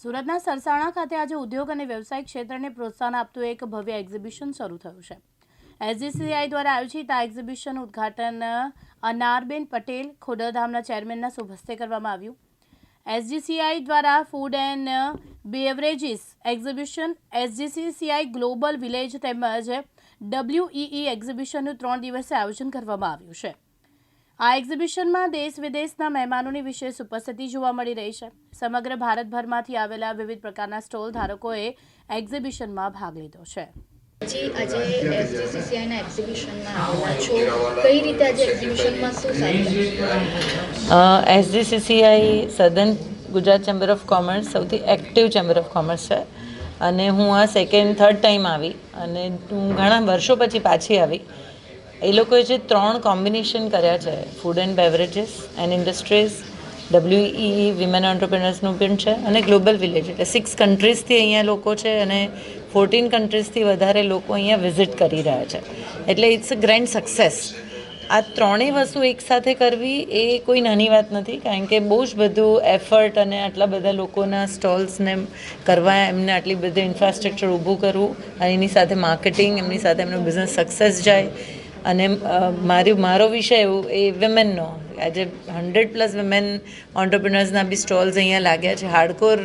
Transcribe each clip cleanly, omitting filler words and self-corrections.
સુરતના સરસાણા ખાતે આજે ઉદ્યોગ અને વ્યવસાયિક ક્ષેત્રને પ્રોત્સાહન આપતું એક ભવ્ય એક્ઝિબિશન શરૂ થયું છે. SGCI દ્વારા આયોજિત આ એક્ઝિબિશનનું ઉદ્ઘાટન અનારબેન પટેલ ખોડલધામના ચેરમેનના શુભ હસ્તે કરવામાં આવ્યું. SGCI દ્વારા food and beverages exhibition, SGCI global village તેમજ WEE એક્ઝિબિશનનું 3 દિવસીય આયોજન કરવામાં આવ્યું છે. આ એક્ઝિબિશનમાં દેશ વિદેશના મહેમાનોની વિશેષ ઉપસ્થિતિ જોવા મળી રહી છે. સમગ્ર ભારતભરમાંથી આવેલા વિવિધ પ્રકારના સ્ટોલ ધારકોએ એક્ઝિબિશનમાં ભાગ લીધો છે. આજે SGCIના એક્ઝિબિશનમાં આવેલા છો, કઈ રીતે આજે એક્ઝિબિશનમાં શું સારું? SGCI southern Gujarat chamber of commerce સૌથી એક્ટિવ ચેમ્બર ઓફ કોમર્સ છે અને હું આ થર્ડ ટાઈમ આવી અને હું ઘણા વર્ષો પછી પાછી આવી. એ લોકોએ જે 3 કોમ્બિનેશન કર્યા છે, food and beverages and industries, WEE women એન્ટરપ્રેનર્સનું પણ છે અને ગ્લોબલ વિલેજ, એટલે 6 કન્ટ્રીઝથી અહીંયા લોકો છે અને 14 કન્ટ્રીઝથી વધારે લોકો અહીંયા વિઝિટ કરી રહ્યા છે. એટલે ઇટ્સ અ ગ્રેન્ડ સક્સેસ. આ ત્રણેય વસ્તુ એકસાથે કરવી એ કોઈ નાની વાત નથી, કારણ કે બહુ જ બધું એફર્ટ અને આટલા બધા લોકોના સ્ટોલ્સને કરવા, એમને આટલી બધી ઇન્ફ્રાસ્ટ્રક્ચર ઊભું કરવું અને એની સાથે માર્કેટિંગ, એમની સાથે એમનો બિઝનેસ સક્સેસ જાય. અને મારો વિષય એવું એ વિમેનનો, આજે 100+ વિમેન ઓન્ટરપ્રિનર્સના બી સ્ટોલ્સ અહીંયા લાગ્યા છે હાર્ડકોર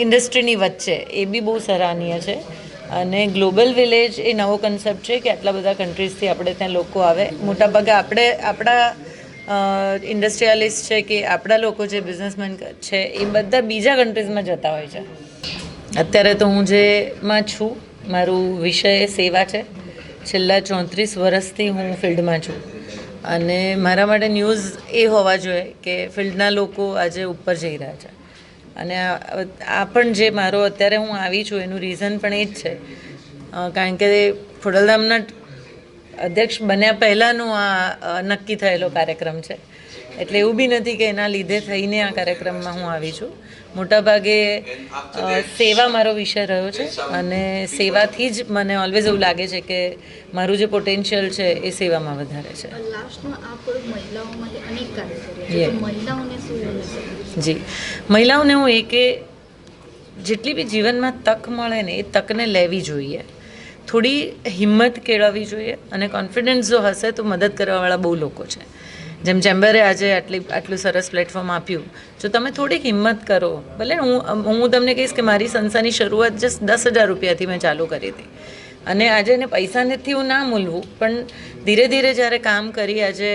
ઇન્ડસ્ટ્રીની વચ્ચે, એ બી બહુ સરાહનીય છે. અને ગ્લોબલ વિલેજ એ નવો કન્સેપ્ટ છે કે આટલા બધા કન્ટ્રીઝથી આપણે ત્યાં લોકો આવે. મોટાભાગે આપણા ઇન્ડસ્ટ્રીયાલિસ્ટ છે કે આપણા લોકો જે બિઝનેસમેન છે એ બધા બીજા કન્ટ્રીઝમાં જતા હોય છે. અત્યારે તો હું જેમાં છું, મારું વિષય સેવા છે. છેલ્લા 34 વર્ષથી હું ફિલ્ડમાં છું અને મારા માટે ન્યૂઝ એ હોવા જોઈએ કે ફિલ્ડના લોકો આજે ઉપર જઈ રહ્યા છે. અને આ પણ જે મારો અત્યારે હું આવી છું એનું રીઝન પણ એ જ છે, કારણ કે ખોડલધામના અધ્યક્ષ બન્યા પહેલાંનો આ નક્કી થયેલો કાર્યક્રમ છે. એટલે એવું બી નથી કે એના લીધે થઈને આ કાર્યક્રમમાં હું આવી છું. મોટાભાગે સેવા મારો વિષય રહ્યો છે અને સેવાથી જ મને ઓલવેઝ એવું લાગે છે કે મારું જે પોટેન્શિયલ છે એ સેવામાં વધારે છે. જી, મહિલાઓને હું એ કે જેટલી બી જીવનમાં તક મળે ને એ તકને લેવી જોઈએ, થોડી હિંમત કેળવવી જોઈએ અને કોન્ફિડન્સ જો હશે તો મદદ કરવાવાળા બહુ લોકો છે. જેમ ચેમ્બરે આજે આટલું સરસ પ્લેટફોર્મ આપ્યું, જો તમે થોડીક હિંમત કરો, ભલે હું તમને કહીશ કે મારી સંસ્થાની શરૂઆત જસ્ટ 10,000 રૂપિયાથી મેં ચાલુ કરી હતી અને આજે એને પૈસાથી હું ના મૂલવું, પણ ધીરે ધીરે જ્યારે કામ કરી આજે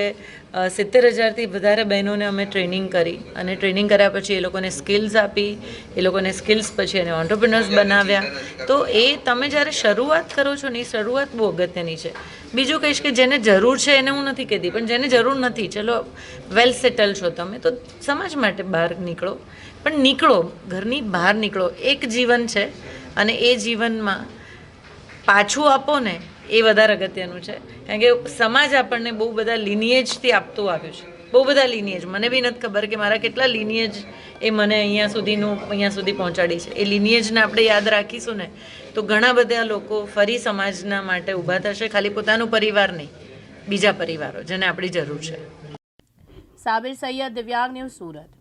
70,000થી વધારે બહેનોને અમે ટ્રેનિંગ કરી અને ટ્રેનિંગ કર્યા પછી એ લોકોને સ્કિલ્સ આપી, એ લોકોને સ્કિલ્સ પછી એને ઓન્ટરપ્રિનર્સ બનાવ્યા. તો એ તમે જ્યારે શરૂઆત કરો છો ને એ શરૂઆત બહુ અગત્યની છે. બીજું કહીશ કે જેને જરૂર છે એને હું નથી કહેતી, પણ જેને જરૂર નથી, ચલો વેલ સેટલ છો તમે તો સમાજ માટે બહાર નીકળો, પણ નીકળો, ઘરની બહાર નીકળો. એક જીવન છે અને એ જીવનમાં પાછું આપો ને એ વધારે અગત્યનું છે, કારણ કે સમાજ આપણને બહુ બધા લિનિએજથી આપતું આવ્યું છે, બહુ બધા લિનિએજ. મને બી નથી ખબર કે મારા કેટલા લિનિએજ એ મને અહીંયા સુધી પહોંચાડી છે. એ લિનિએજને આપણે યાદ રાખીશું ને તો ઘણા બધા લોકો ફરી સમાજના માટે ઊભા થશે, ખાલી પોતાનું પરિવાર નહીં, બીજા પરિવારો જેને આપણી જરૂર છે. સાબિર સૈયદ, દિવ્યાંગ ન્યૂઝ, સુરત.